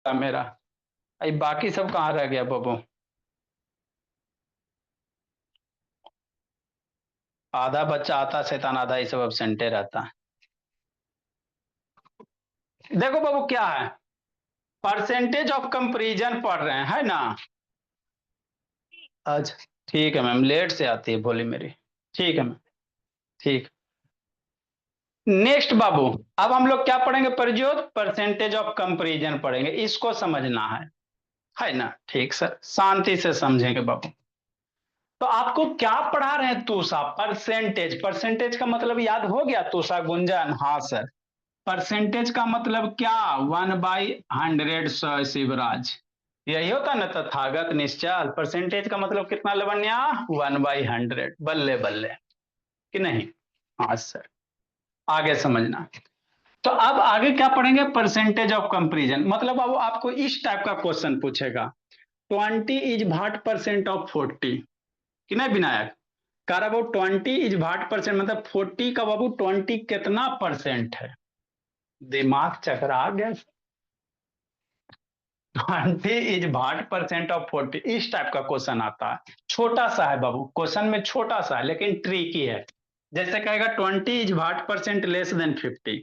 मेरा। अभी बाकी सब कहाँ रह गया बबू? आधा बच्चा आता शैतान, आधा ये सब एबसेंटे रहता। देखो बाबू क्या है, परसेंटेज ऑफ कंपैरिजन पढ़ रहे हैं, है ना? अच्छा, ठीक है मैम, लेट से आती है भोली मेरी। ठीक है मैम। ठीक। नेक्स्ट बाबू, अब हम लोग क्या पढ़ेंगे प्रज्योत? परसेंटेज ऑफ कंपैरिजन पढ़ेंगे, इसको समझना है ना? ठीक सर, शांति से समझेंगे बाबू। तो आपको क्या पढ़ा रहे हैं तूषा? परसेंटेज। परसेंटेज का मतलब याद हो गया तूषा गुंजन? हाँ सर। परसेंटेज का मतलब क्या? 1/100 सौ शिवराज, यही होता ना तथागत निश्चल। परसेंटेज का मतलब कितना लवण्या? 1/100। बल्ले बल्ले, कि नहीं? हाँ सर। आगे समझना। तो अब आगे क्या पढ़ेंगे? Percentage of comparison. मतलब अब आपको इस टाइप का क्वेश्चन पूछेगा, 20 इज 40% ऑफ 40, कि नहीं विनायक? कह रहा वो 20 इज 40%, मतलब 40 का बाबू 20 कितना परसेंट है? दिमाग चकरा गया। 20 इज 40% ऑफ 40, इस टाइप का क्वेश्चन आता है। छोटा सा है बाबू, क्वेश्चन में छोटा सा है लेकिन ट्रिकी है। जैसे कहेगा 20 इज 40% लेस देन 50,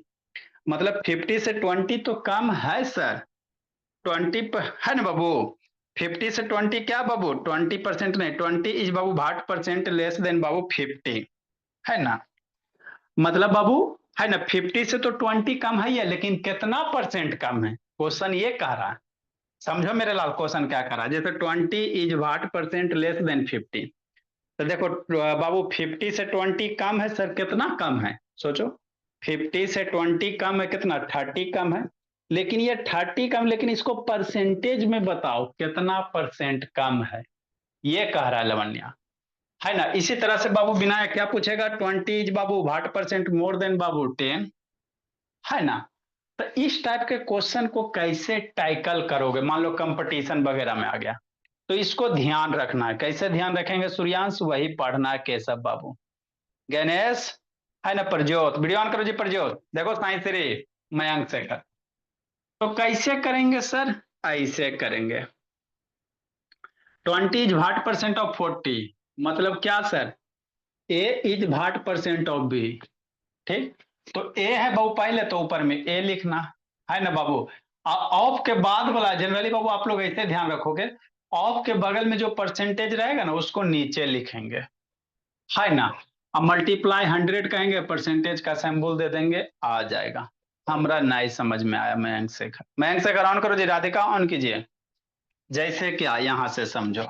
मतलब 50 से 20 तो कम है सर। 20 है ना बाबू? 50 से 20 क्या बाबू? 20% नहीं, 20 इज बाबू 40% लेस देन बाबू 50, है ना? मतलब बाबू, है ना, 50 से तो 20 कम है लेकिन कितना परसेंट कम है, क्वेश्चन ये कह रहा है। समझो मेरे लाल, क्वेश्चन क्या करा? जैसे 20 इज 40% लेस देन 50, तो देखो बाबू 50 से 20 कम है सर, कितना कम है सोचो? 50 से 20 कम है कितना? 30 कम है। लेकिन ये 30 कम, लेकिन इसको परसेंटेज में बताओ कितना परसेंट कम है, ये कह रहा है लवण्या, है ना? इसी तरह से बाबू विनायक क्या पूछेगा? 20 इज बाबू 60% मोर देन बाबू 10, है ना? तो इस टाइप के क्वेश्चन को कैसे टैकल करोगे? मान लो कंपटीशन वगैरह में आ गया, तो इसको ध्यान रखना है। कैसे ध्यान रखेंगे सूर्यांश? वही पढ़ना है केशव बाबू। गणेश, है ना? प्रज्योत, वीडियो ऑन करो जी। प्रज्योत देखो, साइंस रे मयंक शेखर। तो कैसे करेंगे सर? ऐसे करेंगे, 20 इज 60% ऑफ 40, मतलब क्या sir? A is 60% of B. ठीक। तो ए है बाबू पहले, तो ऊपर में ए लिखना, है ना बाबू? ऑफ के बाद वाला जनरली बाबू आप लोग ऐसे ध्यान रखोगे, ऑफ के बगल में जो परसेंटेज रहेगा ना उसको नीचे लिखेंगे, है ना? अब मल्टीप्लाई 100 कहेंगे, परसेंटेज का सिंबल दे देंगे, आ जाएगा। हमरा नहीं समझ में आया मयंक शेखर। मयंक शेखर ऑन करो जी, राधिका ऑन कीजिए। जैसे क्या, यहां से समझो,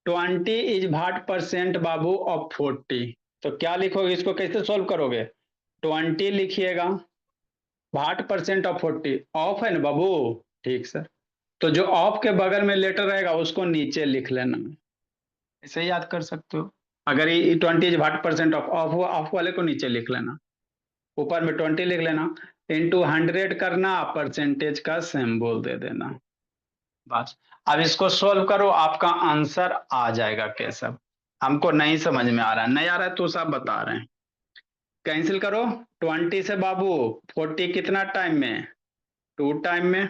20 इज 60% बाबू ऑफ 40, तो क्या लिखोगे? इसको कैसे सोल्व करोगे? 20 लिखिएगा, 60% ऑफ 40, ऑफ है ना बाबू? ठीक सर। तो जो ऑफ के बगल में लेटर रहेगा उसको नीचे लिख लेना, ऐसे याद कर सकते हो। अगर ये 20 इज 60% ऑफ वाले को नीचे लिख लेना, ऊपर में 20 लिख लेना, इंटू 100 करना, परसेंटेज का सिंबल दे देना, बस। अब इसको सोल्व करो, आपका आंसर आ जाएगा केशव। हमको नहीं समझ में आ रहा है, नहीं आ रहा है तो सब बता रहे हैं। कैंसिल करो, 20 से बाबू 40 कितना टाइम में? 2 टाइम में।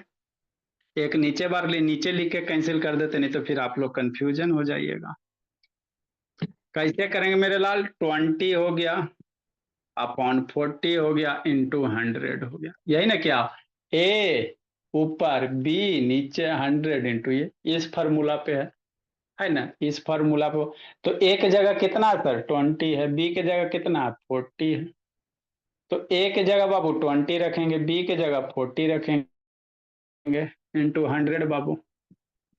एक नीचे बार नीचे लिख के कैंसिल कर देते, नहीं तो फिर आप लोग कंफ्यूजन हो जाइएगा। कैसे करेंगे मेरे लाल? 20 हो गया अपॉन 40 हो गया इंटू 100 हो गया, यही ना? क्या ए ऊपर, बी नीचे, 100 इंटू ये, इस फॉर्मूला पे है ना? इस फॉर्मूला पे। तो ए की जगह कितना सर? 20 है, बी की जगह कितना? 40 है। तो ए की जगह बाबू 20 रखेंगे, बी की जगह 40 रखेंगे, इंटू 100 बाबू,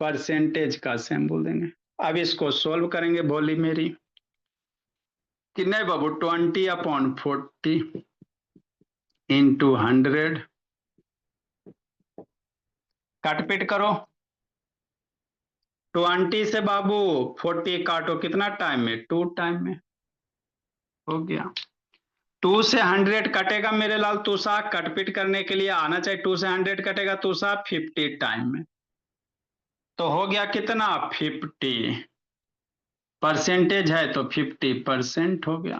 परसेंटेज का सिंबल देंगे। अब इसको सोल्व करेंगे भोली मेरी, कि नहीं बाबू? 20 अपॉन 40 इंटू 100, काटपीट करो। 20 से बाबू 40 काटो, कितना टाइम में? 2 टाइम में, हो गया। 2 से 100 कटेगा मेरे लाल तुषा, कटपीट करने के लिए आना चाहिए। 2 से 100 कटेगा तुषा 50 टाइम में, तो हो गया कितना? 50। परसेंटेज है तो 50% हो गया।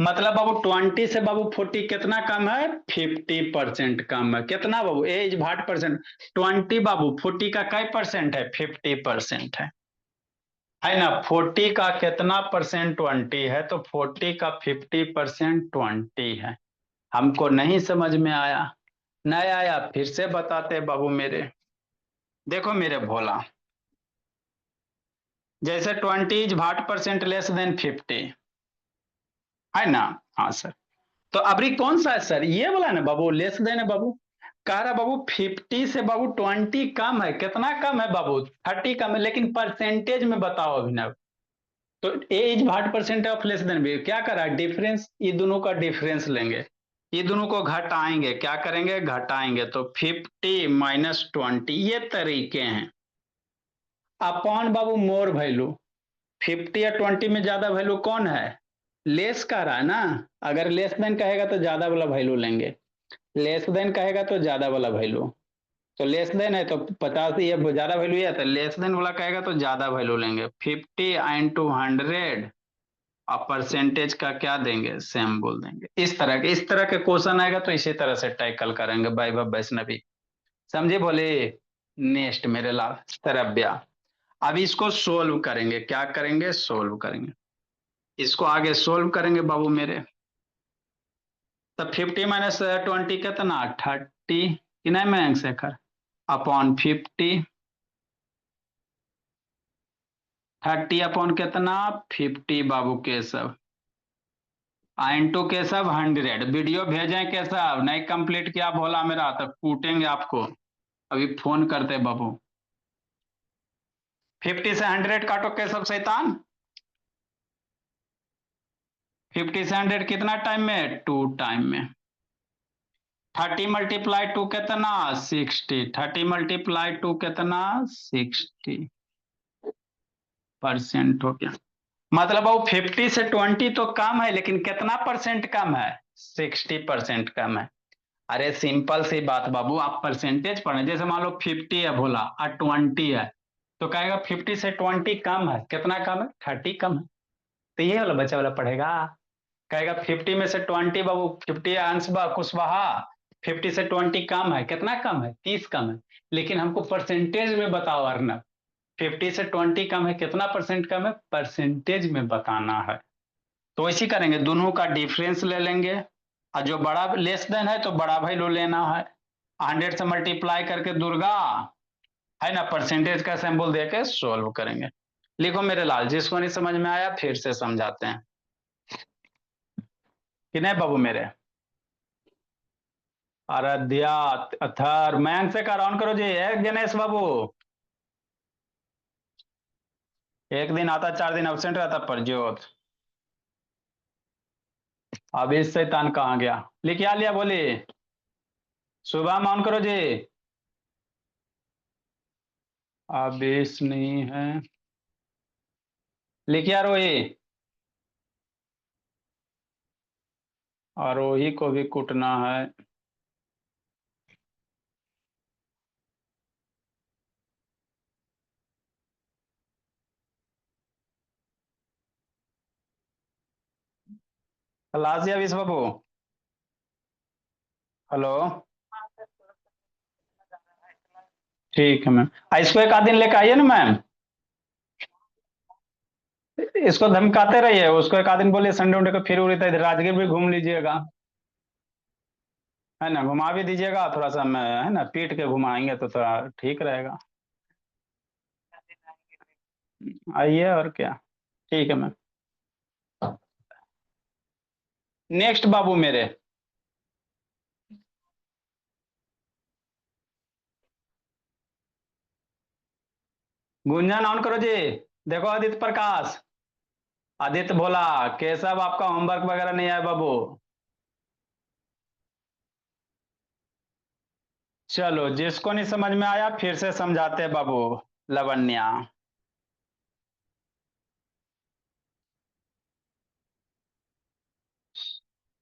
मतलब बाबू 20 से बाबू 40 कितना कम है? 50% कम है। कितना बाबू? एज भाट परसेंट 20 बाबू, 40 का कई परसेंट है? 50% है ना। 40 का कितना परसेंट 20 है? तो 40 का 50% 20 है। हमको नहीं समझ में आया, नहीं आया, फिर से बताते बाबू मेरे। देखो मेरे भोला, जैसे 20 is what percent less than 50, है ना। हाँ सर। तो अभी कौन सा है सर? ये वाला ना बाबू, लेस देन है बाबू। कह रहा बाबू 50 से बाबू 20 कम है। कितना कम है बाबू? 30 कम है, लेकिन परसेंटेज में बताओ अभिनव। तो A is what percent of less than B, क्या करा? डिफरेंस, ये दोनों का डिफरेंस लेंगे, ये दोनों को घटाएंगे। क्या करेंगे? घटाएंगे। तो 50 - 20, ये तरीके हैं। अपॉन बाबू मोर वैल्यू, 50 या 20 में ज्यादा वैल्यू कौन है? लेस का रहा है ना। अगर लेस देन कहेगा तो ज्यादा वाला वैल्यू लेंगे, लेस देन कहेगा तो ज्यादा वाला वैल्यू। तो लेस देन है तो 50, ये ज्यादा वैल्यू है, तो लेस देन वाला कहेगा तो ज्यादा वैल्यू लेंगे। 50 × 100 और परसेंटेज का क्या देंगे? सेम बोल देंगे। इस तरह के क्वेश्चन आएगा तो इसी तरह से टैकल करेंगे वैभव वैष्णवी। समझे बोले। नेक्स्ट मेरे लाल तरब्या। अब इसको सोल्व करेंगे। क्या करेंगे? सोल्व करेंगे। इसको आगे सोल्व करेंगे बाबू मेरे। तब 50 - 20 कितना? 30 कि नहीं मैं शेखर? अपॉन 50, 30 अपॉन कितना? 50 बाबू केशव, इंटू केशव 100। वीडियो भेजें केशव? नहीं कंप्लीट किया भोला मेरा तो कूटेंगे आपको। अभी फोन करते बाबू। 50 से 100 काटो केशव शैतान। 50 से 100 कितना टाइम में? 2 टाइम में। 30 × 2 कितना? 60। 30 × 2 कितना? 60% हो गया। मतलब वो 50 से 20 तो कम है, लेकिन कितना परसेंट कम है? 60% कम है। अरे सिंपल सी बात बाबू, आप परसेंटेज पढ़े। जैसे मान लो 50 है भोला और 20 है, तो कहेगा 50 से 20 कम है। कितना कम है? 30 कम है। तो ये वाला बच्चा वाला पढ़ेगा, कहेगा 50 में से 20 बाबू, 50 अंश कुशवाहा, 50 से 20 कम है। कितना कम है? 30 कम है। लेकिन हमको परसेंटेज में बताओ अर्नब, 50 से 20 कम है, कितना परसेंट कम है? परसेंटेज में बताना है। तो ऐसे करेंगे, दोनों का डिफरेंस ले लेंगे, और जो बड़ा लेस देन है तो बड़ा वैल्यू लेना है। 100 से मल्टीप्लाई करके दुर्गा, है ना, परसेंटेज का सिंबल देके सोल्व करेंगे। लिखो मेरे लाल, जिसको नहीं समझ में आया फिर से समझाते हैं कि नहीं बाबू मेरे। आराध्या, अथर, मैंग से कर ऑन करो जी। एक गणेश बाबू, एक दिन आता 4 दिन एब्सेंट रहता परजोत। अब इस शैतान कहाँ गया? लिख आ लिया बोली। सुबह में ऑन करो जी। आवेश नहीं है। लिख रोही, आरोही को भी कूटना है। क्लास या विश्व बाबू? हेलो। ठीक है मैम। इसको एक आध दिन लेकर आइए ना मैम। इसको धमकाते रहिए, उसको एक आध दिन बोलिए संडे उंडे को फिर उड़ी तो इधर राजगीर भी घूम लीजिएगा, है ना। घुमा भी दीजिएगा थोड़ा सा, मैं है ना पीट के घुमाएंगे तो थोड़ा ठीक रहेगा। आइए और क्या। ठीक है मैम। नेक्स्ट बाबू मेरे। गुंजन ऑन करो जी। देखो आदित्य प्रकाश, आदित्य भोला, केशव, आपका होमवर्क वगैरह नहीं आया बाबू। चलो, जिसको नहीं समझ में आया फिर से समझाते हैं बाबू। लवण्या,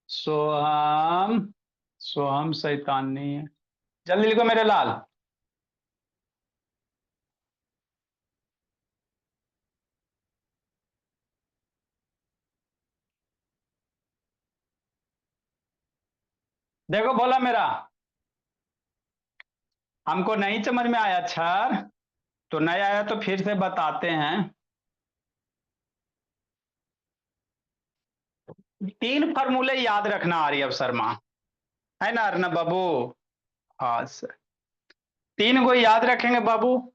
सोहम, सोहम शैतान नहीं है। जल्दी लिखो मेरे लाल। देखो बोला मेरा, हमको नहीं समझ में आया सर, तो नहीं आया तो फिर से बताते हैं। तीन फार्मूले याद रखना आर्यव शर्मा, है ना अर्नब बाबू? हाँ सर, तीन को याद रखेंगे बाबू।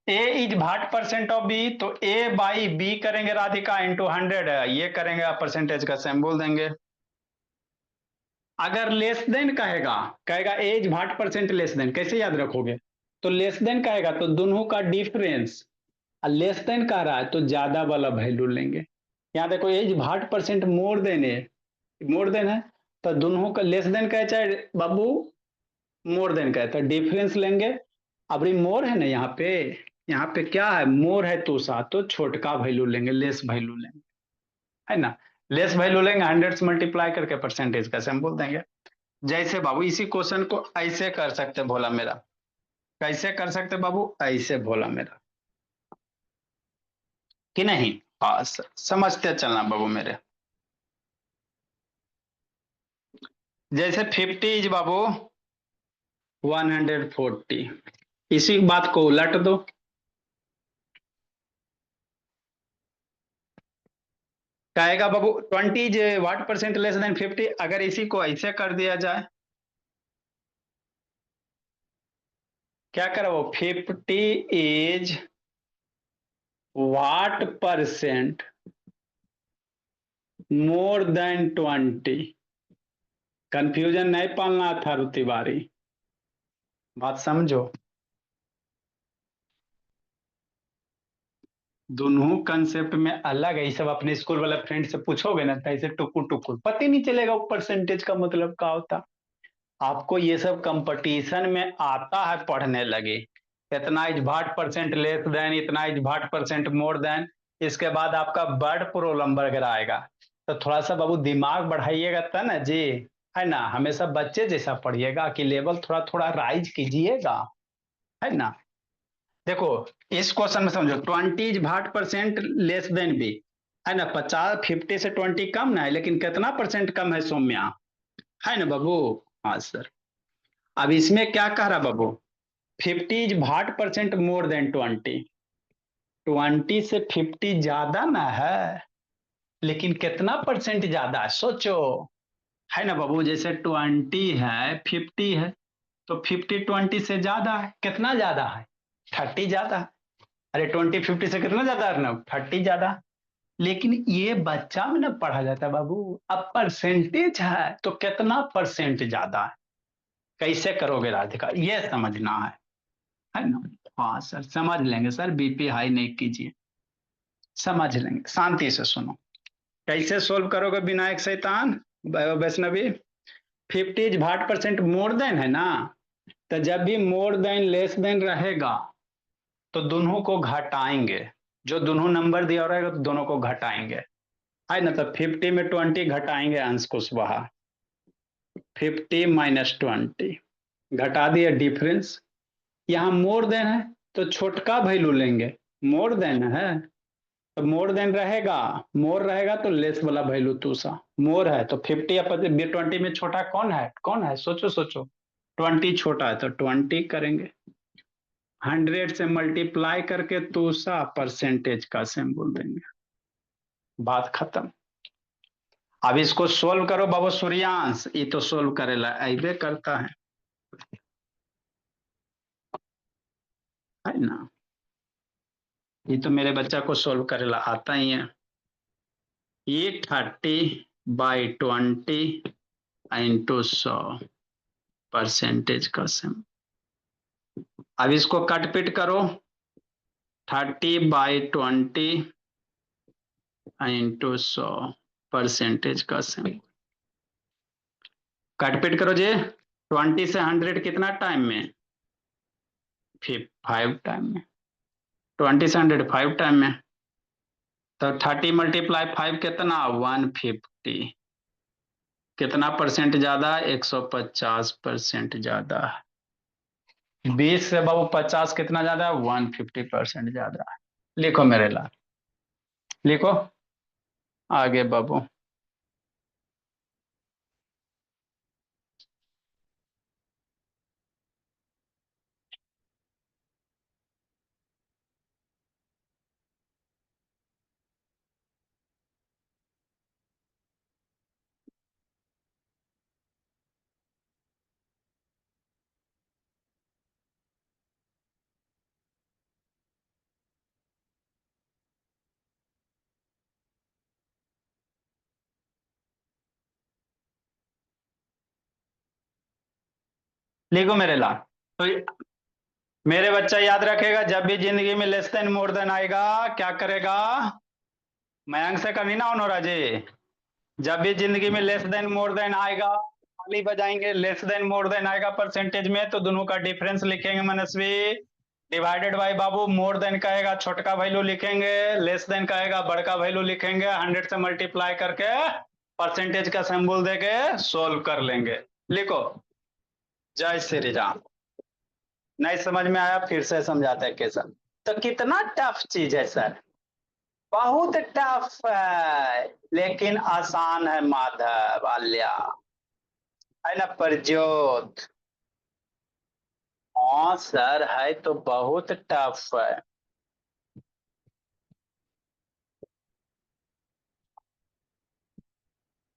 A is what percent of B, तो ए बाई बी करेंगे राधिका इंटू 100, ये करेंगे आप परसेंटेज का सेम बोल देंगे। अगर लेस देन कहेगा, कहेगा एज भाट परसेंट लेस देन, कैसे याद रखोगे? तो लेस देन कहेगा तो दोनों का डिफरेंस, लेस देन कह रहा है तो ज्यादा वाला वैल्यू लेंगे। यहाँ देखो एज भाट परसेंट मोर देन है, मोर देन है, तो दोनों का लेस देन का है चाहे बाबू मोर देन का है, तो डिफरेंस लेंगे। अब मोर है ना यहाँ पे क्या है, मोर है तो छोटका वैल्यू लेंगे, लेस वैल्यू लेंगे, है ना? लेस वैल्यू लेंगे, 100 से मल्टीप्लाई करके परसेंटेज का हम बोल देंगे। जैसे बाबू इसी क्वेश्चन को ऐसे कर सकते भोला मेरा, कैसे कर सकते बाबू, ऐसे भोला मेरा, कि नहीं? हाँ समझते चलना बाबू मेरे। जैसे 50 इज बाबू 140, इसी बात को उलट दो। कहेगा बाबू 20 is what percent less than 50, अगर इसी को ऐसे कर दिया जाए, क्या करो, 50 is what percent more than 20। Confusion नहीं पालना था तिवारी, बात समझो। दोनों कंसेप्ट में अलग है, ये सब अपने स्कूल वाले फ्रेंड से पूछोगे ना तो ऐसे टुकुर टुकुर पता ही नहीं चलेगा वो परसेंटेज का मतलब क्या होता। आपको ये सब कंपटीशन में आता है पढ़ने लगे, इतना is what percent less than, इतना is what percent more than, इसके बाद आपका वर्ड प्रॉब्लम वगैरह आएगा। तो थोड़ा सा बाबू दिमाग बढ़ाइएगा तब ना जी, है ना? हमेशा बच्चे जैसा पढ़िएगा कि लेवल थोड़ा थोड़ा राइज कीजिएगा, है ना? देखो इस क्वेश्चन में समझो 20 is what percent less than B, है ना? 50 50 से 20 कम ना है, लेकिन कितना परसेंट कम है सौम्या, है ना बाबू? हाँ सर। अब इसमें क्या कह रहा बाबू, 50 is what percent more than 20, 20 से 50 ज्यादा ना है, लेकिन कितना परसेंट ज्यादा है सोचो, है ना बाबू? जैसे 20 है 50 है, तो 50 20 से ज्यादा है, कितना ज्यादा है? 30 ज्यादा है। अरे 20 50 से कितना ज्यादा है ना, 30 ज्यादा। लेकिन ये बच्चा में ना पढ़ा जाता है बाबू, अब परसेंटेज है तो कितना परसेंट ज्यादा है, कैसे करोगे राधिका, ये समझना है ना? हाँ सर समझ लेंगे सर, बीपी हाई नहीं कीजिए, समझ लेंगे, शांति से सुनो। कैसे सोल्व करोगे विनायक शैतान Vaishnavi? 50 is what percent more than है ना, तो जब भी मोर देन लेस देन रहेगा तो दोनों को घटाएंगे, जो दोनों नंबर दिया रहेगा तो दोनों को घटाएंगे, है ना? तो 50 में 20 घटाएंगे अंश कुशवाहा, 50 माइनस 20, घटा दिया डिफरेंस। यहाँ मोर देन है तो छोटका वैल्यू लेंगे, मोर देन है तो मोर देन रहेगा, मोर रहेगा तो लेस वाला वैल्यू दूसरा, मोर है तो 50 या 20 में छोटा कौन है, कौन है सोचो सोचो, 20 छोटा है तो 20 करेंगे, 100 से मल्टीप्लाई करके दूसरा परसेंटेज का सिंबल देंगे, बात खत्म। अब इसको सोल्व करो बाबू सूर्यांश, ये तो सोल्व करेला ऐबे करता है ना? ये तो मेरे बच्चा को सोल्व करेला आता ही है। ये 30/20 इंटू 100 परसेंटेज का सम। अब इसको कट पिट करो, 30/20 इंटू 100 परसेंटेज का सम, कट पिट करो जी। 20 से 100 कितना टाइम में, 5 टाइम में, 20 से 100 5 टाइम में, तो 30 मल्टीप्लाई 5 कितना, 150, कितना परसेंट ज्यादा, 150% ज्यादा है। 20 से बाबू 50 कितना ज्यादा है, 150% ज्यादा है। लिखो मेरे लाल, लिखो आगे बाबू। लिखो मेरे लाल। तो मेरे बच्चा याद रखेगा, जब भी जिंदगी में लेस देन मोर देन आएगा, क्या करेगा? मयंक से करनी ना होनोरा जी। जब भी जिंदगी में लेस देन मोर देन आएगा, ताली बजाएंगे। लेस देन मोर देन आएगा परसेंटेज में, तो दोनों का डिफरेंस लिखेंगे मनस्वी। डिवाइडेड बाय बाबू, मोर देन कहेगा छोटका वैल्यू लिखेंगे, लेस देन कहेगा बड़का वैल्यू लिखेंगे, 100 से मल्टीप्लाई करके परसेंटेज का सिंबल देके सोल्व कर लेंगे। लिखो। जय श्री राम। नहीं समझ में आया, फिर से समझाते हैं कैसा। तो कितना टफ चीज है सर, बहुत टफ है, लेकिन आसान है माधव आल्या, है ना प्रज्योत? हाँ सर, है तो बहुत टफ है।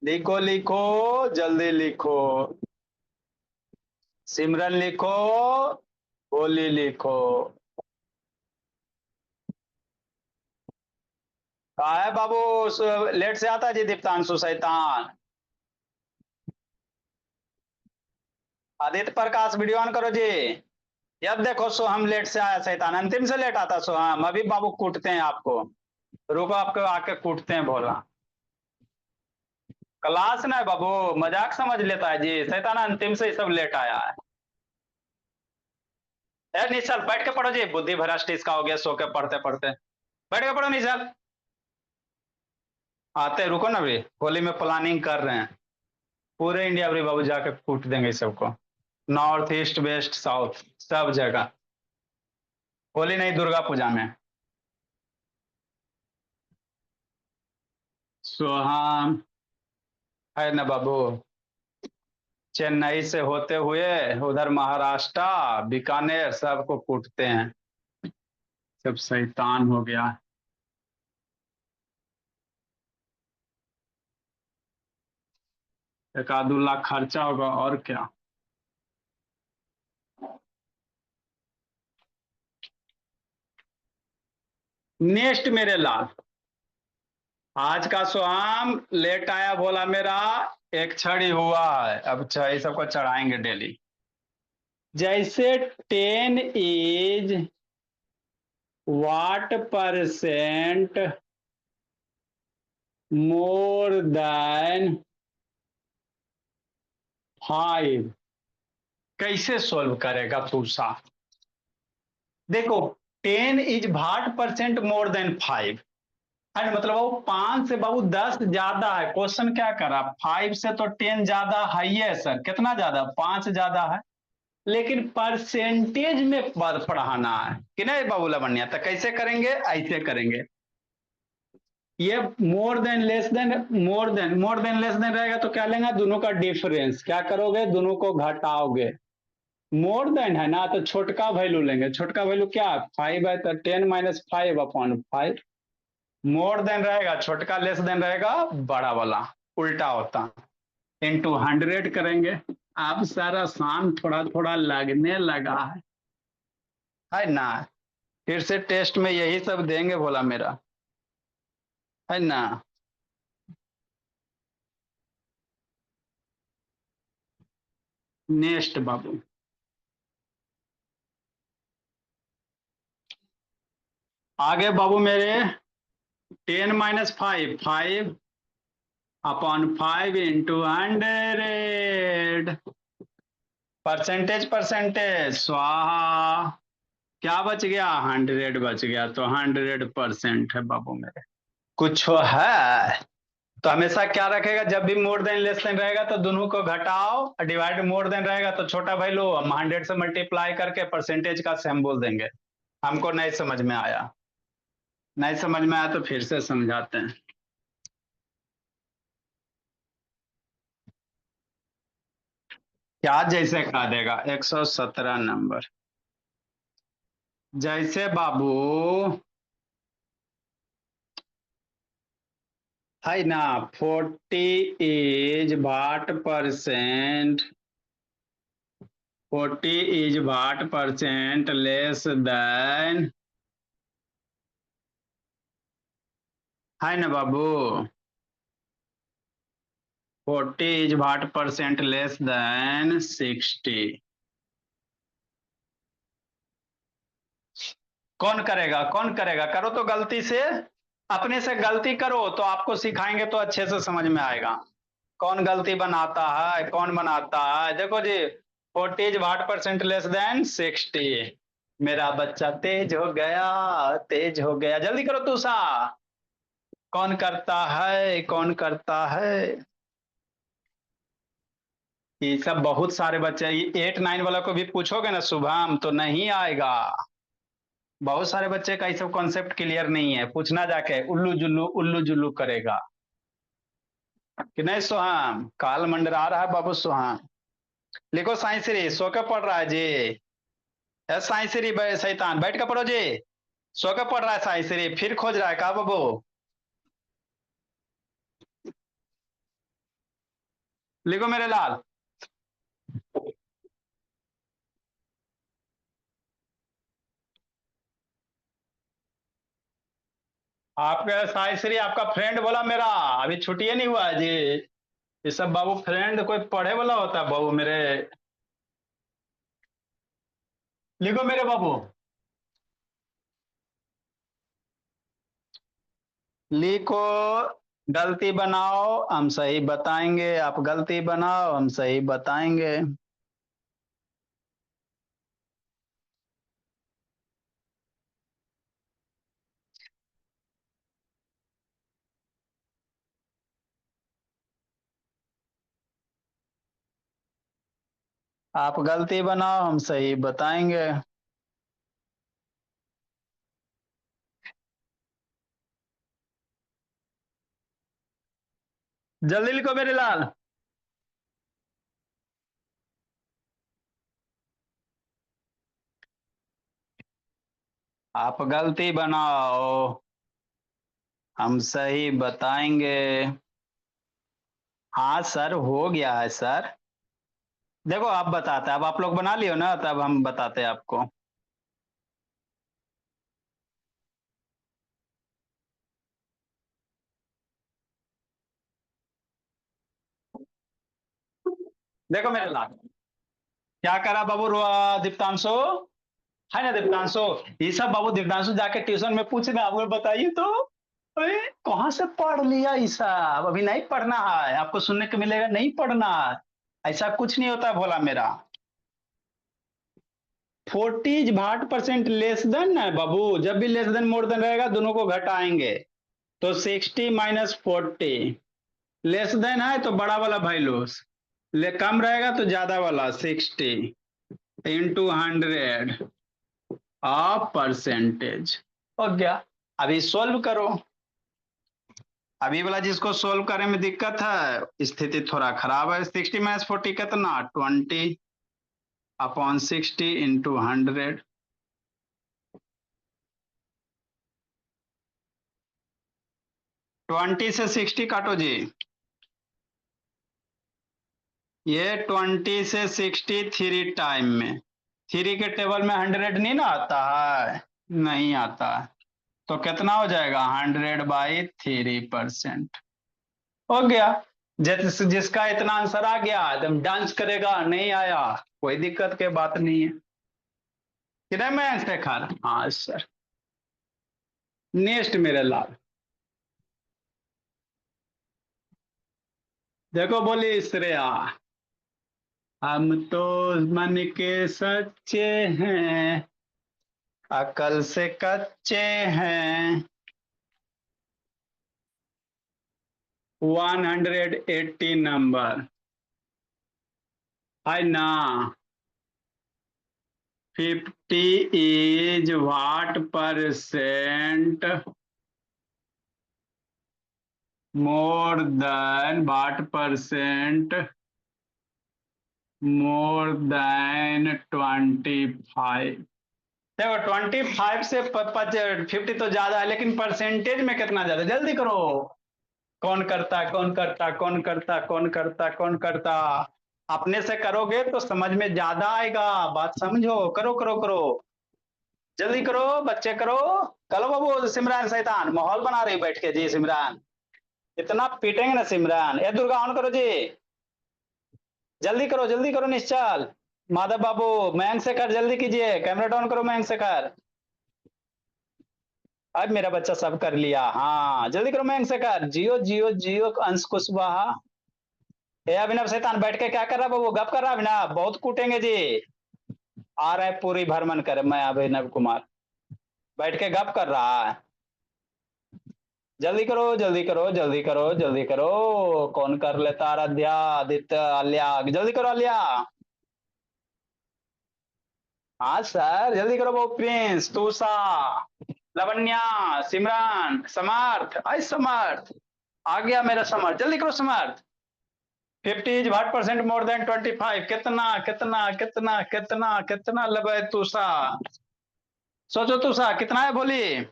लिखो लिखो, जल्दी लिखो। सिमरन लिखो, होली लिखो। कहा है बाबू? लेट से आता है जी दीप्तांशु शैतान। आदित्य प्रकाश वीडियो ऑन करो जी। अब देखो, सो हम लेट से आया शैतान, अंतिम से लेट आता सो हम अभी बाबू कूटते हैं आपको। रुको, आपको आके कूटते हैं भोला। क्लास ना है बाबू, मजाक समझ लेता है जी शैतान, अंतिम से ही सब लेट आया है। निश्चल बैठ के पढ़ो जी, बुद्धि भ्रष्ट इसका हो गया सो के पढ़ते पढ़ते। बैठ के पढ़ो निश्चल। आते रुको ना भाई, होली में प्लानिंग कर रहे हैं। पूरे इंडिया भाई बाबू जाके कूट देंगे सबको। नॉर्थ ईस्ट वेस्ट साउथ सब जगह। होली नहीं, दुर्गा पूजा में। सोहम, है ना बाबू? चेन्नई से होते हुए उधर महाराष्ट्र, बीकानेर सबको कूटते हैं। सब शैतान हो गया। एक आध 2 लाख खर्चा होगा और क्या। नेक्स्ट मेरे लाल, आज का स्वाम लेट आया बोला मेरा, एक छड़ी हुआ है, अब छड़ी सबको चढ़ाएंगे डेली। जैसे 10 is what percent more then 5, कैसे सोल्व करेगा पूछा। देखो, 10 is what percent more then 5, है मतलब वो 5 से बाबू 10 ज्यादा है। क्वेश्चन क्या करा, 5 से तो 10 ज्यादा है ही है सर। कितना ज्यादा? 5 ज्यादा है, लेकिन परसेंटेज में पढ़ाना है कि नहीं बाबू लवण्या? तो कैसे करेंगे? ऐसे करेंगे। ये मोर देन लेस देन रहेगा तो क्या लेंगे? दोनों का डिफरेंस। क्या करोगे? दोनों को घटाओगे। मोर देन है ना, तो छोटका वैल्यू लेंगे। छोटका वैल्यू क्या है? 5 है, तो 10 - 5/5। मोर देन रहेगा छोटका, लेस देन रहेगा बड़ा वाला। उल्टा होता। इंटू 100 करेंगे। अब सर आसान थोड़ा थोड़ा लगने लगा है ना? फिर से टेस्ट में यही सब देंगे बोला मेरा, है ना? नेक्स्ट बाबू, आगे बाबू मेरे। 10 - 5, 5/5 × 100। परसेंटेज परसेंटेज स्वाहा। क्या बच गया? 100 बच गया, तो 100% है बाबू मेरे। कुछ है तो हमेशा क्या रखेगा, जब भी मोर देन लेस देन रहेगा तो दोनों को घटाओ, डिवाइड मोर देन रहेगा तो छोटा वैल्यू हम 100 से मल्टीप्लाई करके परसेंटेज का सिंबल देंगे। हमको नहीं समझ में आया, नहीं समझ में आया तो फिर से समझाते हैं। क्या जैसे कहा देगा? 117 नंबर। जैसे बाबू, है ना? 40 is what percent less then, है ना बाबू? 40 is what percent less then 60। कौन करेगा, कौन करेगा? करो तो गलती से, अपने से गलती करो तो आपको सिखाएंगे तो अच्छे से समझ में आएगा। कौन गलती बनाता है, कौन बनाता है? देखो जी, 40 is what percent less then 60? मेरा बच्चा तेज हो गया, तेज हो गया, जल्दी करो तूषा। कौन करता है, कौन करता है? ये सब बहुत सारे बच्चे, 8 9 वाला को भी पूछोगे ना शुभम तो नहीं आएगा। बहुत सारे बच्चे का ये सब कॉन्सेप्ट क्लियर नहीं है, पूछना जाके उल्लू जुल्लू करेगा कि नहीं। सोहम काल मंडरा रहा है बाबू सोहम। लिखो साई श्री, सो के पढ़ रहा है जी। साई श्री शैतान बैठ के पढ़ो जी। सो के पढ़ रहा है साई श्री, फिर खोज रहा है का बाबू? लिखो मेरे लाल। आपके साई श्री आपका फ्रेंड बोला मेरा, अभी छुट्टी नहीं हुआ है जी। ये सब बाबू फ्रेंड कोई पढ़े वाला होता है बाबू मेरे। लिखो मेरे बाबू। लिखो, गलती बनाओ हम सही बताएंगे, आप गलती बनाओ हम सही बताएंगे। आप गलती बनाओ हम सही बताएंगे। जल्दी लिखो मेरे लाल। आप गलती बनाओ हम सही बताएंगे। हाँ सर, हो गया है सर। देखो आप बताते, अब आप लोग बना लियो ना, तब हम बताते हैं आपको। देखो मेरे लाल, क्या करा बाबू दीप्तांशु? है ना दीप्तांशु? ये सब बाबू दीप्तांशु जाके ट्यूशन में पूछ रहे, आपको बताइए तो। अरे कहाँ से पढ़ लिया ये सब? अभी नहीं पढ़ना है, आपको सुनने को मिलेगा नहीं पढ़ना है। ऐसा कुछ नहीं होता भोला मेरा। 40 भाट परसेंट लेस देन ना बाबू, जब भी लेस देन मोर देन रहेगा दोनों को घटाएंगे। तो 60 - 40। लेस देन है तो बड़ा वाला वैल्यू, ले कम रहेगा तो ज्यादा वाला 60 × 100 ऑफ परसेंटेज। हो गया। अभी सोल्व करो। अभी वाला जिसको सोल्व करने में दिक्कत है, स्थिति थोड़ा खराब है। 60 - 40 कितना? 20/60 × 100। 20 से 60 काटो जी। ये 20 से 60 3 टाइम में, 3 के टेबल में 100 नहीं ना आता है? नहीं आता है। तो कितना हो जाएगा? 100/3%। हो गया। जिसका इतना आंसर आ गया एकदम डांस करेगा, नहीं आया कोई दिक्कत के बात नहीं है। किधर में शेखर? हाँ सर। नेक्स्ट मेरे लाल। देखो बोली श्रेया, हम तो मन के सच्चे हैं, अकल से कच्चे हैं। 180 नंबर है ना? 50 is what percent more then, what percent more then 25? देखो 25 से 50 तो ज्यादा है, लेकिन परसेंटेज में कितना ज्यादा? जल्दी करो। कौन करता, कौन करता, कौन करता, कौन करता, कौन करता? अपने से करोगे तो समझ में ज्यादा आएगा, बात समझो। करो करो करो, जल्दी करो बच्चे करो। चलो बाबू सिमरान शैतान माहौल बना रही बैठ के जी। सिमरान इतना पीटेंगे ना सिमरान। ए दुर्गा ऑन करो जी, जल्दी करो निश्चल। माधव बाबू मयंक शेखर जल्दी कीजिए, कैमरा डाउन करो मयंक शेखर। अब मेरा बच्चा सब कर लिया। हाँ जल्दी करो मयंक से कर। जियो जियो जियो अंश कुशवाहा। ए अभिनव शैतान बैठ के क्या कर रहा है वो गप कर रहा है अभिनव, बहुत कूटेंगे जी। आ रहा है पूरी भरमन कर, मैं अभिनव कुमार बैठ के गप कर रहा है। जल्दी करो जल्दी करो जल्दी करो जल्दी करो। कौन कर लेता? आराध्या, आदित्य, आलिया, जल्दी करो आलिया। हाँ सर जल्दी करो। वो प्रिंस, तूषा, लवन्या, सिमरन, समर्थ, आई समर्थ। आ गया मेरा समर्थ, जल्दी करो समर्थ। 50 is what percent more then 25? कितना कितना कितना कितना कितना लबे तूषा? सोचो तूषा कितना है बोली।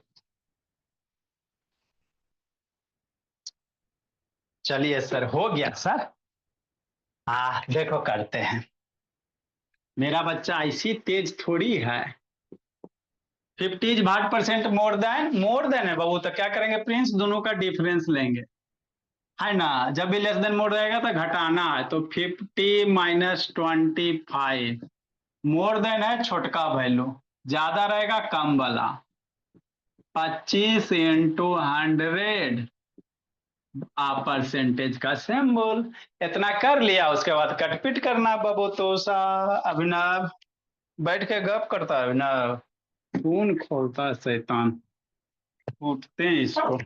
चलिए सर हो गया सर। देखो करते हैं। मेरा बच्चा ऐसी तेज थोड़ी है। 50 is what percent more than है बाबू, तो क्या करेंगे प्रिंस, दोनों का डिफरेंस लेंगे, है ना। जब भी लेस देन मोर रहेगा तो घटाना है, तो 50 - 25। मोर देन है छोटका वैल्यू, ज्यादा रहेगा कम वाला। 25 × 100 परसेंटेज का सिंबल। इतना कर लिया, उसके बाद कटपिट करना बाबू। तो सा अभिनव बैठ के गप करता है अभिनव, खून खोलता है शैतान। उठते हैं इसको।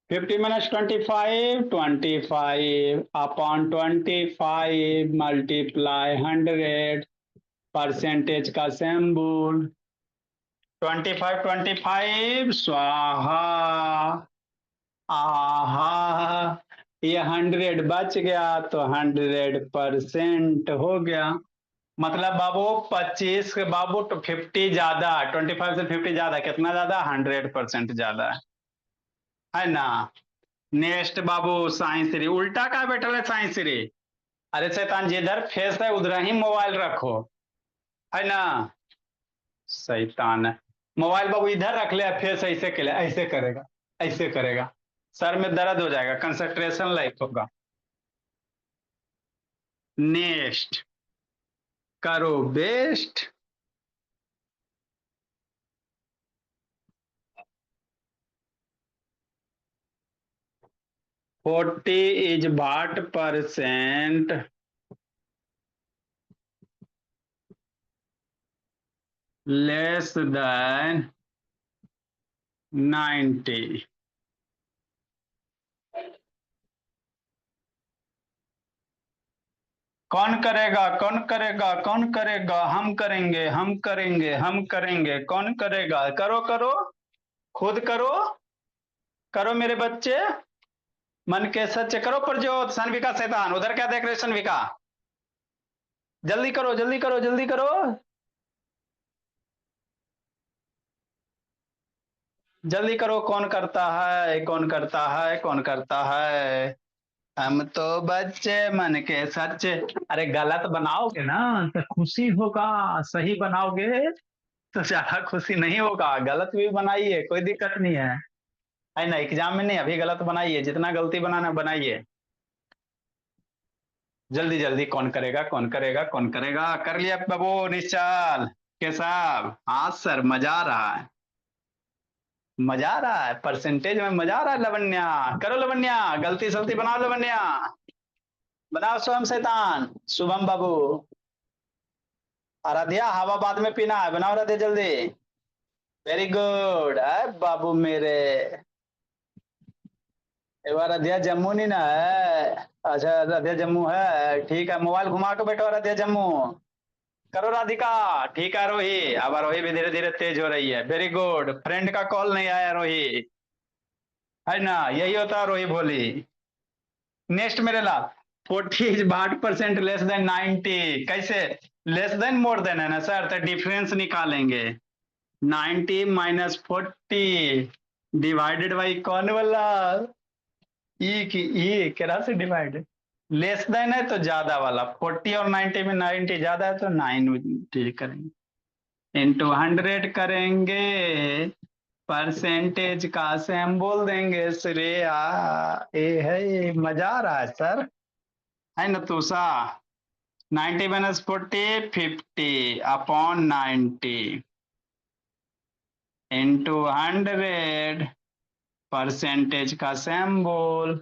50 - 25, 25 upon 25 मल्टीप्लाई 100 परसेंटेज का सिंबल। 25 स्वाहा। आहा, ये 100 बच गया तो 100% हो गया। मतलब बाबू 25 के बाबू तो 50 ज्यादा, 25 से 50 ज्यादा, कितना ज्यादा? 100% ज्यादा है ना। नेक्स्ट बाबू साइंस रे, उल्टा का बैठल है साइंस रे। अरे शैतान जिधर फेस है उधर ही मोबाइल रखो, है ना। शैतान है। मोबाइल बाबू इधर रख ले, फेस ऐसे के लिए ऐसे करेगा, ऐसे करेगा, सर में दर्द हो जाएगा, कंसंट्रेशन लाइक होगा। नेक्स्ट करो best. 40 is what percent less then 90? कौन करेगा कौन करेगा कौन करेगा? हम करेंगे हम करेंगे हम करेंगे। कौन करेगा? करो करो, खुद करो, करो मेरे बच्चे। मन के सच्चे करो प्रज्योत। सनविका शैतान उधर क्या देख रहे सनविका? जल्दी करो जल्दी करो जल्दी करो। जल्दी करो, कौन करता है कौन करता है कौन करता है? हम तो बच्चे मन के सच्चे। अरे गलत बनाओगे ना तो खुशी होगा, सही बनाओगे तो ज्यादा खुशी नहीं होगा। गलत भी बनाइए, कोई दिक्कत नहीं है ना। एग्जाम में नहीं, अभी गलत बनाइए, जितना गलती बनाना बनाइए। जल्दी जल्दी, कौन करेगा कौन करेगा कौन करेगा? कर लिया बाबू निश्चल के साहब। हाँ सर मजा आ रहा है, मजा आ रहा है, परसेंटेज में मजा आ रहा है। लवन्या करो, लवन्या गलती सलती बनाओ, लवन्या बनाओ। स्वयं शैतान शुभम बाबू। आराध्या हवा बाद में पीना है, बनाओ आराध्या जल्दी। वेरी गुड है बाबू मेरे। एक बार आराध्या जम्मू नहीं ना है? अच्छा आराध्या जम्मू है, ठीक है। मोबाइल घुमा के बैठो आराध्या जम्मू। करो राधिका। ठीक है रोही, अब रोही भी धीरे धीरे तेज हो रही है। वेरी गुड, फ्रेंड का कॉल नहीं आया रोही, है ना। यही होता है रोही भोली। नेक्स्ट मेरे लाल। 40 इज 60% लेस देन 90? कैसे? लेस देन मोर देन है ना सर, तो डिफरेंस निकालेंगे। 90 - 40 डिवाइडेड बाई कौन वाला? ई की ई केरा से डिवाइडेड। लेस देन है तो ज्यादा वाला, 40 और 90 में 90 ज्यादा है तो 90 करेंगे, इंटू 100 करेंगे। परसेंटेज का से हम बोल देंगे श्रेया। ये है, ये मजा आ रहा है सर, है ना tussah. 90 minus 40, 50 upon 90 into 100 percentage का सिंबल।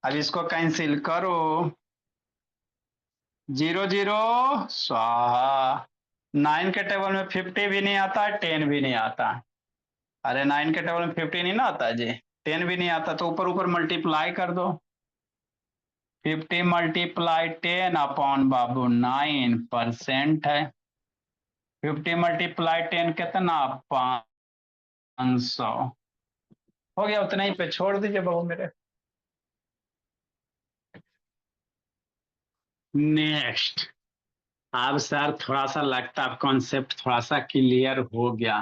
अब इसको कैंसिल करो, 0 0 स्वाहा। 9 के टेबल में 50 भी नहीं आता, 10 भी नहीं आता। अरे 9 के टेबल में 50 नहीं ना आता जी, 10 भी नहीं आता, तो ऊपर ऊपर मल्टीप्लाई कर दो। 50 मल्टीप्लाई 10 अपॉन बाबू 9% है। 50 मल्टीप्लाई 10 कितना, 500। हो गया, उतना ही पे छोड़ दीजिए बाबू मेरे। नेक्स्ट। अब सर थोड़ा सा लगता है कॉन्सेप्ट थोड़ा सा क्लियर हो गया।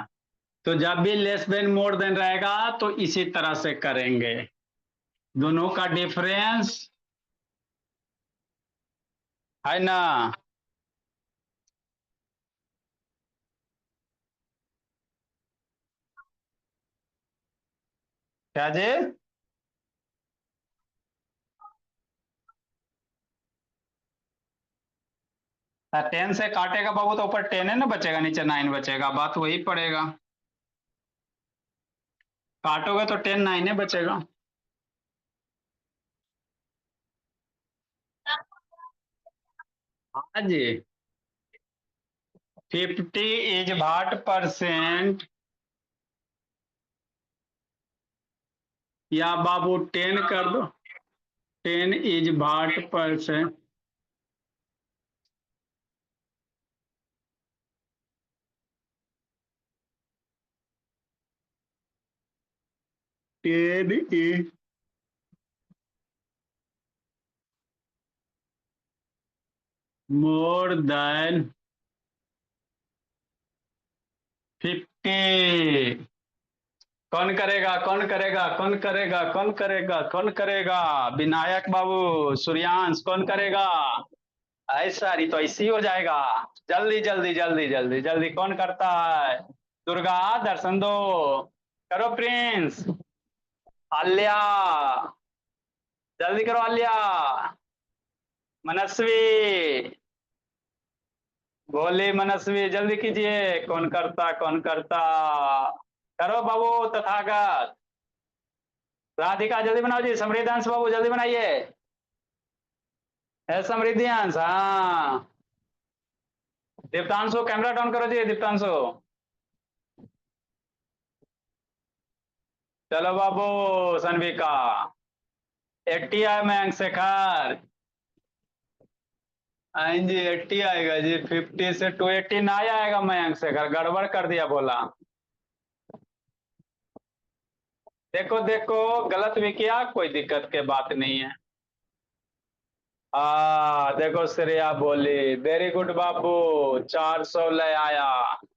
तो जब भी लेस देन मोर देन रहेगा तो इसी तरह से करेंगे, दोनों का डिफरेंस, है ना। क्या जी? 10 से काटेगा बाबू तो ऊपर 10 है ना बचेगा, नीचे 9 बचेगा, बात वही पड़ेगा। काटोगे तो 10 9 है बचेगा। हाँ जी। 50 इज वाट परसेंट, या बाबू 10 कर दो। 10 is what percent, 10 is more than 50। कौन करेगा, कौन करेगा, कौन करेगा, कौन करेगा, कौन करेगा? विनायक बाबू, सूर्यांश, कौन करेगा? ऐसा ही तो ऐसे ही हो जाएगा। जल्दी जल्दी जल्दी जल्दी जल्दी, कौन करता है? दुर्गा, दर्शन दो। करो प्रिंस। आल्या, जल्दी करो आल्या। मनस्वी, भोली मनस्वी, जल्दी कीजिए। कौन करता, कौन करता? करो बाबू तथागत। राधिका जल्दी बनाओ जी, समृद्धांश बाबू जल्दी बनाइए। है समृद्धियांश, हाँ। दीप्तांशु कैमरा ऑन करो जी, दीप्तांशु। चलो बाबू सनविका। 80 आया मयंक शेखर। हाँ जी 80 आएगा जी, 50 से 280 ना आएगा मयंक शेखर, गड़बड़ कर दिया बोला। देखो देखो, गलत भी किया, कोई दिक्कत के बात नहीं है। देखो श्रेया बोली, वेरी गुड बाबू, 400 ले आया।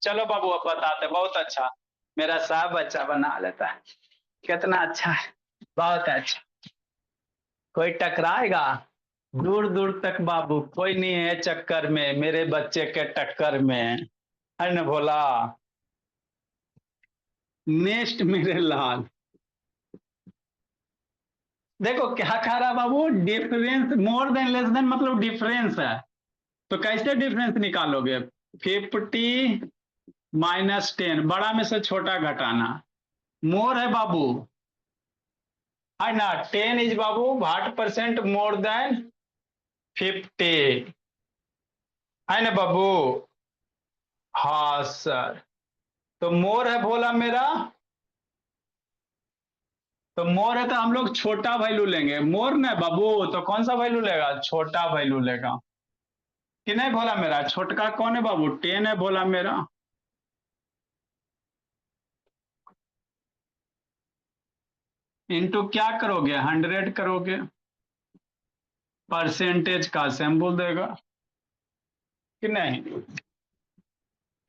चलो बाबू अब बताते, बहुत अच्छा, मेरा साहब बच्चा बना लेता है। कितना अच्छा है, बहुत अच्छा। कोई टकराएगा? दूर दूर तक बाबू कोई नहीं है चक्कर में, मेरे बच्चे के टक्कर में, है ना भोला। नेक्स्ट मेरे लाल। देखो क्या कह रहा बाबू, difference more than less than मतलब डिफरेंस है, तो कैसे डिफरेंस निकालोगे? 50 माइनस 10, बड़ा में से छोटा घटाना। मोर है बाबू, है ना। 10 is Babu what percent more then 50, है ना बाबू। हाँ सर, तो मोर है बोला मेरा, तो मोर है तो हम लोग छोटा वैल्यू लेंगे, मोर ना बाबू, तो कौन सा वैल्यू लेगा? छोटा वैल्यू लेगा। कि नहीं बोला मेरा, छोटका कौन है बाबू? 10 है बोला मेरा। इंटू क्या करोगे? 100 करोगे, परसेंटेज का सिंबल देगा कि नहीं।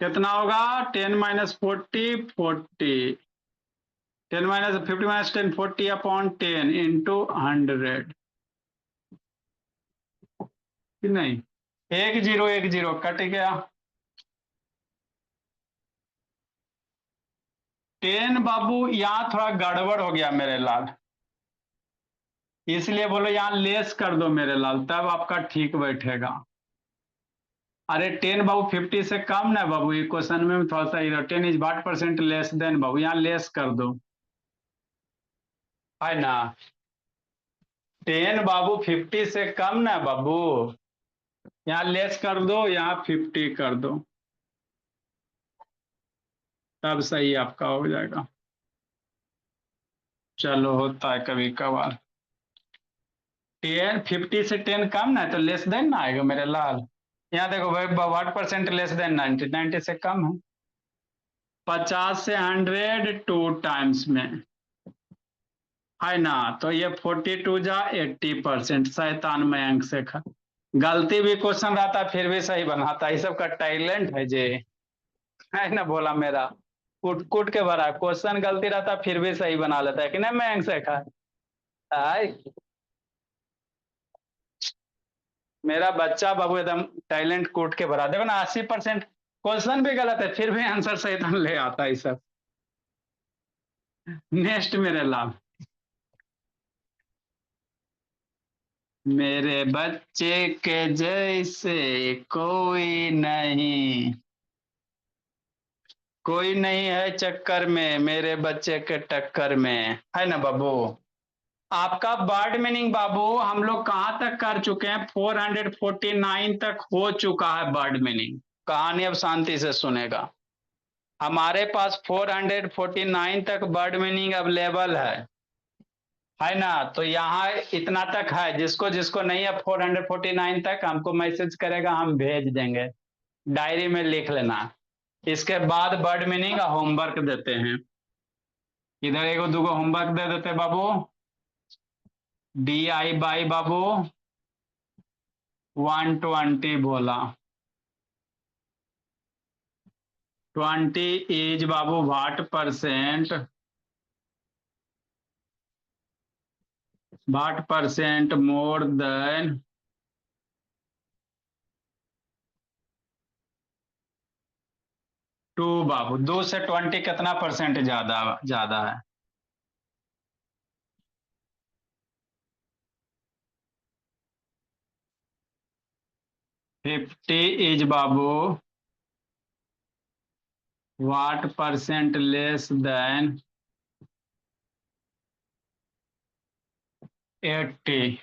कितना होगा? 10 minus 40, 40। 10 minus 50 minus 10, 40 upon 10 into 100, कि नहीं। 1 0 1 0 कट गया। 10 बाबू यहाँ थोड़ा गड़बड़ हो गया मेरे लाल, इसलिए बोलो यहाँ लेस कर दो मेरे लाल, तब आपका ठीक बैठेगा। अरे 10 बाबू 50 से कम ना बाबू, ये क्वेश्चन में थोड़ा सा इधर 10 is what percent less than बाबू, यहाँ लेस कर दो, है ना। 10 बाबू 50 से कम ना बाबू, यहाँ लेस कर दो, यहाँ 50 कर दो, तब सही आपका हो जाएगा। चलो होता है कभी कभार। 50 से 10 कम ना तो लेस देन ना आएगा मेरे लाल। यहाँ देखो भाई व्हाट परसेंट लेस देन 90, 90 से कम है। 50 से 100 टू टाइम्स में, है ना, तो ये 42 जा 80%, 97 अंक से गलती भी क्वेश्चन रहता फिर भी सही बनाता, ये सब का टैलेंट है जे, है ना, बोला मेरा कूट कूट के भरा, क्वेश्चन गलती रहता फिर भी सही बना लेता है कि नहीं मैं अंक से मेरा बच्चा बाबू एकदम टैलेंट कूट के भरा, देखो ना 80% क्वेश्चन भी गलत है फिर भी आंसर सही तो ले आता है सब। नेक्स्ट मेरे लाभ, मेरे बच्चे के जैसे कोई नहीं, कोई नहीं है चक्कर में मेरे बच्चे के टक्कर में, है ना बाबू। आपका वर्ड मीनिंग बाबू हम लोग कहां तक कर चुके हैं, 449 तक हो चुका है वर्ड मीनिंग। कहानी अब शांति से सुनेगा, हमारे पास 449 तक वर्ड मीनिंग अवेलेबल है ना। तो यहाँ इतना तक है, जिसको जिसको नहीं है 449 तक हमको मैसेज करेगा, हम भेज देंगे, डायरी में लिख लेना। इसके बाद वर्ड मीनिंग का होमवर्क देते हैं, इधर एगो दूगो होमवर्क दे देते बाबू। DI बाई बाबू 120 बोला, 20 is Babu what percent, what percent more then 2 बाबू, 2 से 20 कितना परसेंट ज्यादा ज्यादा है। 50 is Babu what percent less then 80,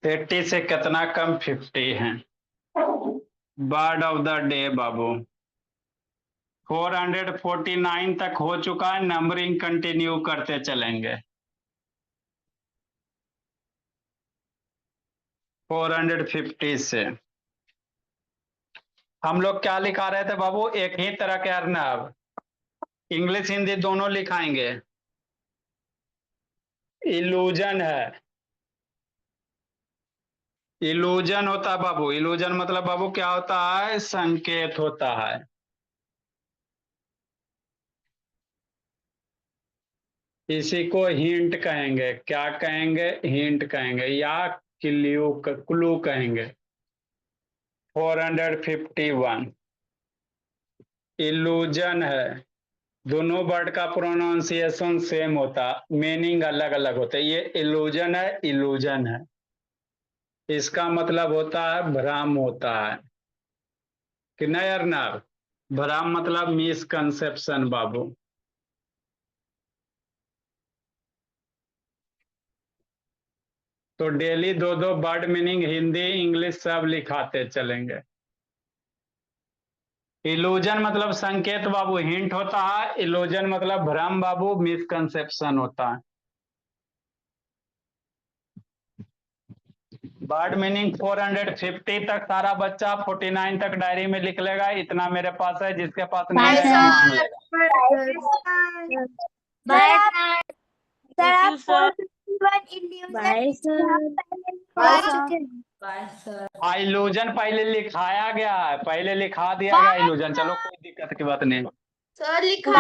80 से कितना कम 50 है। वर्ड ऑफ द डे बाबू 449 तक हो चुका है, नंबरिंग कंटिन्यू करते चलेंगे। 450 से हम लोग क्या लिखा रहे थे बाबू, एक ही तरह के अर्नब, इंग्लिश हिंदी दोनों लिखाएंगे। इल्यूजन है, इल्यूजन होता है बाबू, इल्यूजन मतलब बाबू क्या होता है, संकेत होता है। इसी को हिंट कहेंगे, क्या कहेंगे, हिंट कहेंगे या क्लू, क्लू कहेंगे। 451 इल्यूजन है, दोनों वर्ड का प्रोनाउंसिएशन सेम होता, मीनिंग अलग अलग होते, ये इल्यूजन है, इल्यूजन है, इसका मतलब होता है भ्रम होता है कि नहीं अर्नब, भ्रम मतलब मिसकंसेप्शन बाबू। तो डेली दो दो वर्ड मीनिंग हिंदी इंग्लिश सब लिखाते चलेंगे। इल्यूजन मतलब संकेत बाबू, हिंट होता है, इल्यूजन मतलब भ्रम बाबू, मिसकंसेप्शन होता है। वर्ड मीनिंग 450 तक सारा बच्चा 49 तक डायरी में लिख लेगा, इतना मेरे पास है, जिसके पास नहीं है मांग लेगा। इल्यूजन पहले लिखाया गया है, पहले लिखा दिया गया इल्यूजन, चलो कोई दिक्कत की बात नहीं। सर लिखा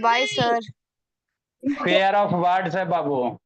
by sir, pair of words है बाबू।